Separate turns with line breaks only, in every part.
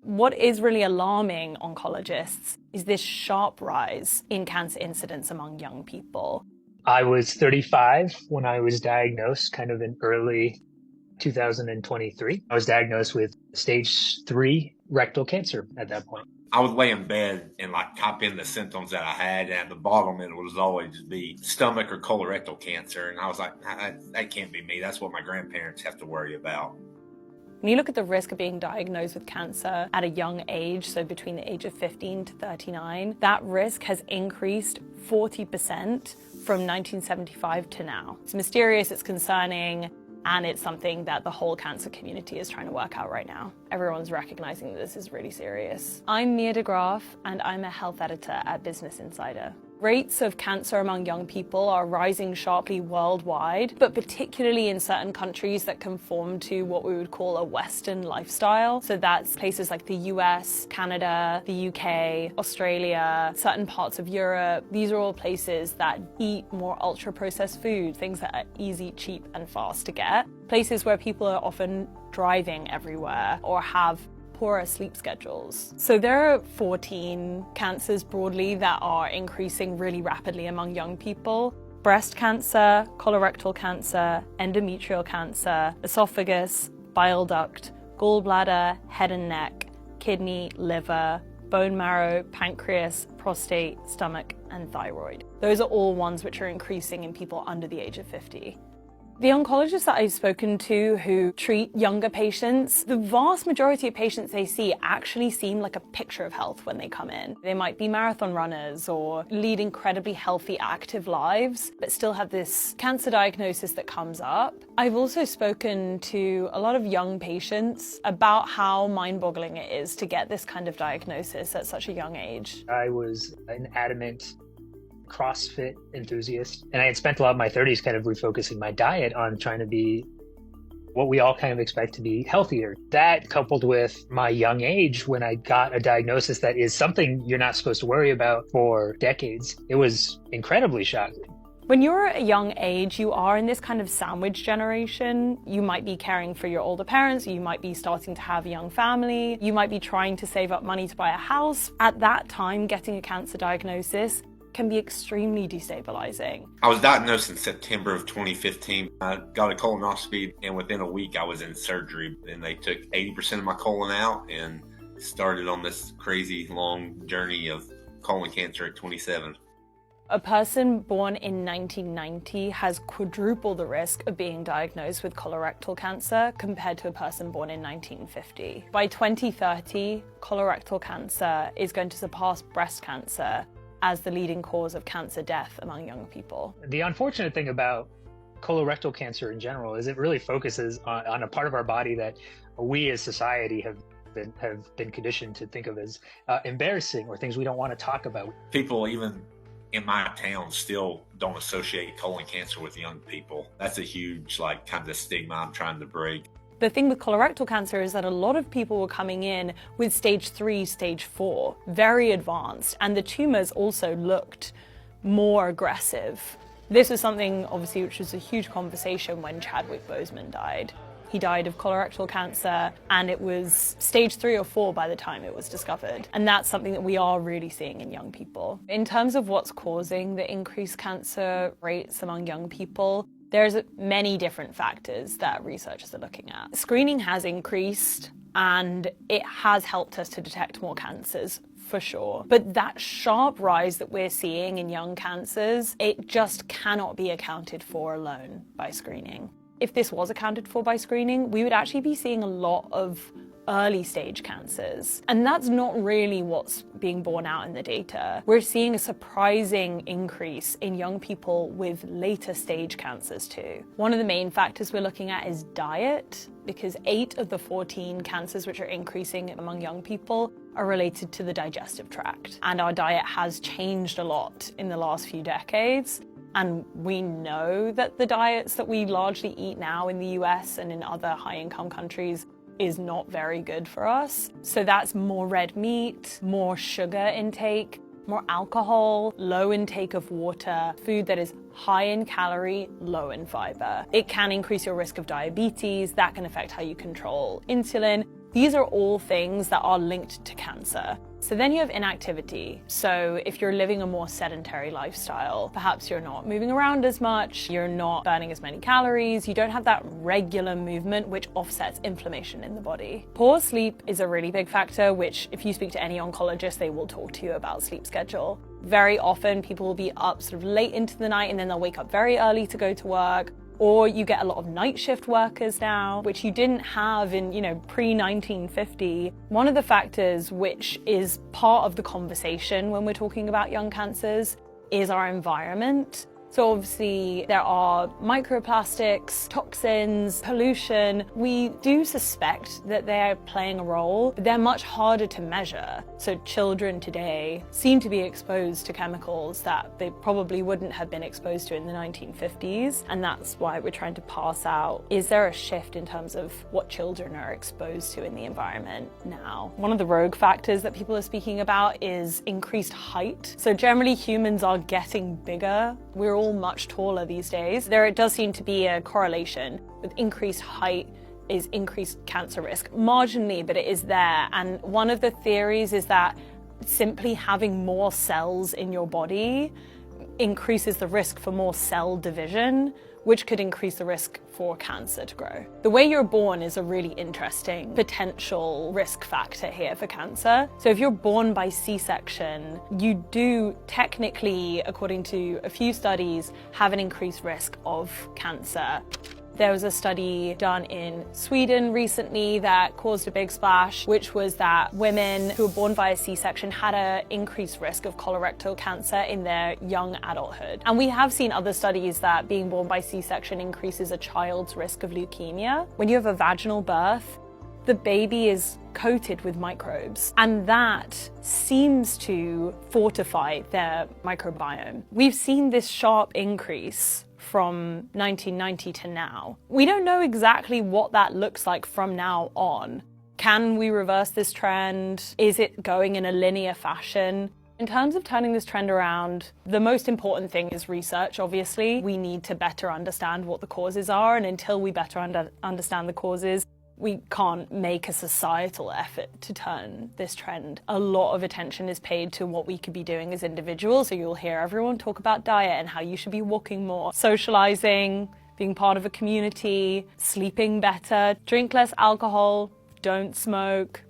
What is really alarming oncologists is this sharp rise in cancer incidence among young people.
I was 35 when I was diagnosed, kind of in early 2023. I was diagnosed with stage 3 rectal cancer at that point.
I would lay in bed and type in the symptoms that I had, and at the bottom it was always be stomach or colorectal cancer. And I was like, that can't be me. That's what my grandparents have to worry about.
When you look at the risk of being diagnosed with cancer at a young age, so between the age of 15 to 39, that risk has increased 40% from 1975 to now. It's mysterious, it's concerning, and it's something that the whole cancer community is trying to work out right now. Everyone's recognizing that this is really serious. I'm Mia DeGraaf, and I'm a health editor at Business Insider. Rates of cancer among young people are rising sharply worldwide, but particularly in certain countries that conform to what we would call a Western lifestyle. So that's places like the US, Canada, the UK, Australia, certain parts of Europe. These are all places that eat more ultra-processed food, things that are easy, cheap, and fast to get. Places where people are often driving everywhere or have poorer sleep schedules. So there are 14 cancers broadly that are increasing really rapidly among young people. Breast cancer, colorectal cancer, endometrial cancer, esophagus, bile duct, gallbladder, head and neck, kidney, liver, bone marrow, pancreas, prostate, stomach, and thyroid. Those are all ones which are increasing in people under the age of 50. The oncologists that I've spoken to who treat younger patients, the vast majority of patients they see actually seem like a picture of health when they come in. They might be marathon runners or lead incredibly healthy, active lives, but still have this cancer diagnosis that comes up. I've also spoken to a lot of young patients about how mind-boggling it is to get this kind of diagnosis at such a young age.
I was an adamant CrossFit enthusiast, and I had spent a lot of my 30s kind of refocusing my diet on trying to be what we all kind of expect to be healthier. That coupled with my young age when I got a diagnosis that is something you're not supposed to worry about for decades, it was incredibly shocking.
When you're at a young age, you are in this kind of sandwich generation. You might be caring for your older parents, you might be starting to have a young family, you might be trying to save up money to buy a house. At that time, getting a cancer diagnosis can be extremely destabilizing.
I was diagnosed in September of 2015. I got a colonoscopy, and within a week I was in surgery, and they took 80% of my colon out and started on this crazy long journey of colon cancer at 27.
A person born in 1990 has quadruple the risk of being diagnosed with colorectal cancer compared to a person born in 1950. By 2030, colorectal cancer is going to surpass breast cancer as the leading cause of cancer death among young people.
The unfortunate thing about colorectal cancer in general is it really focuses on a part of our body that we as society have been conditioned to think of as embarrassing or things we don't want to talk about.
People even in my town still don't associate colon cancer with young people. That's a huge kind of stigma I'm trying to break.
The thing with colorectal cancer is that a lot of people were coming in with stage 3, stage 4, very advanced, and the tumors also looked more aggressive. This was something, obviously, which was a huge conversation when Chadwick Boseman died. He died of colorectal cancer, and it was stage 3 or 4 by the time it was discovered. And that's something that we are really seeing in young people. In terms of what's causing the increased cancer rates among young people, there's many different factors that researchers are looking at. Screening has increased, and it has helped us to detect more cancers, for sure. But that sharp rise that we're seeing in young cancers, it just cannot be accounted for alone by screening. If this was accounted for by screening, we would actually be seeing a lot of early stage cancers. And that's not really what's being borne out in the data. We're seeing a surprising increase in young people with later stage cancers too. One of the main factors we're looking at is diet, because 8 of the 14 cancers which are increasing among young people are related to the digestive tract. And our diet has changed a lot in the last few decades. And we know that the diets that we largely eat now in the US and in other high-income countries is not very good for us. So that's more red meat, more sugar intake, more alcohol, low intake of water, food that is high in calorie, low in fiber. It can increase your risk of diabetes. That can affect how you control insulin. These are all things that are linked to cancer. So then you have inactivity. So if you're living a more sedentary lifestyle, perhaps you're not moving around as much, you're not burning as many calories, you don't have that regular movement which offsets inflammation in the body. Poor sleep is a really big factor, which if you speak to any oncologist, they will talk to you about sleep schedule. Very often people will be up sort of late into the night and then they'll wake up very early to go to work. Or you get a lot of night shift workers now, which you didn't have in, pre-1950. One of the factors which is part of the conversation when we're talking about young cancers is our environment. So obviously there are microplastics, toxins, pollution. We do suspect that they're playing a role, but they're much harder to measure. So children today seem to be exposed to chemicals that they probably wouldn't have been exposed to in the 1950s. And that's why we're trying to parse out, is there a shift in terms of what children are exposed to in the environment now? One of the rogue factors that people are speaking about is increased height. So generally humans are getting bigger. We're all much taller these days. There does seem to be a correlation with increased height is increased cancer risk. Marginally, but it is there. And one of the theories is that simply having more cells in your body increases the risk for more cell division, which could increase the risk for cancer to grow. The way you're born is a really interesting potential risk factor here for cancer. So if you're born by C-section, you do technically, according to a few studies, have an increased risk of cancer. There was a study done in Sweden recently that caused a big splash, which was that women who were born via C-section had an increased risk of colorectal cancer in their young adulthood. And we have seen other studies that being born by C-section increases a child's risk of leukemia. When you have a vaginal birth, the baby is coated with microbes, and that seems to fortify their microbiome. We've seen this sharp increase from 1990 to now. We don't know exactly what that looks like from now on. Can we reverse this trend? Is it going in a linear fashion? In terms of turning this trend around, the most important thing is research, obviously. We need to better understand what the causes are, and until we better understand the causes, we can't make a societal effort to turn this trend. A lot of attention is paid to what we could be doing as individuals. So you'll hear everyone talk about diet and how you should be walking more, socializing, being part of a community, sleeping better, drink less alcohol, don't smoke,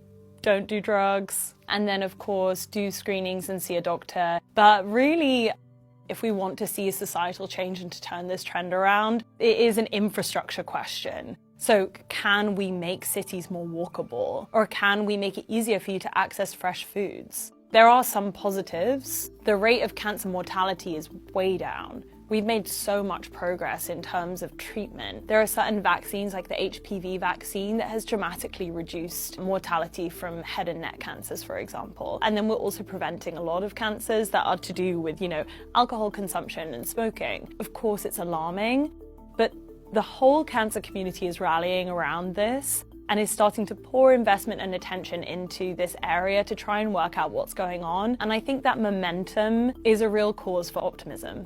don't do drugs, and then of course do screenings and see a doctor. But really, if we want to see a societal change and to turn this trend around, it is an infrastructure question. So can we make cities more walkable? Or can we make it easier for you to access fresh foods? There are some positives. The rate of cancer mortality is way down. We've made so much progress in terms of treatment. There are certain vaccines like the HPV vaccine that has dramatically reduced mortality from head and neck cancers, for example. And then we're also preventing a lot of cancers that are to do with, alcohol consumption and smoking. Of course, it's alarming, but the whole cancer community is rallying around this and is starting to pour investment and attention into this area to try and work out what's going on. And I think that momentum is a real cause for optimism.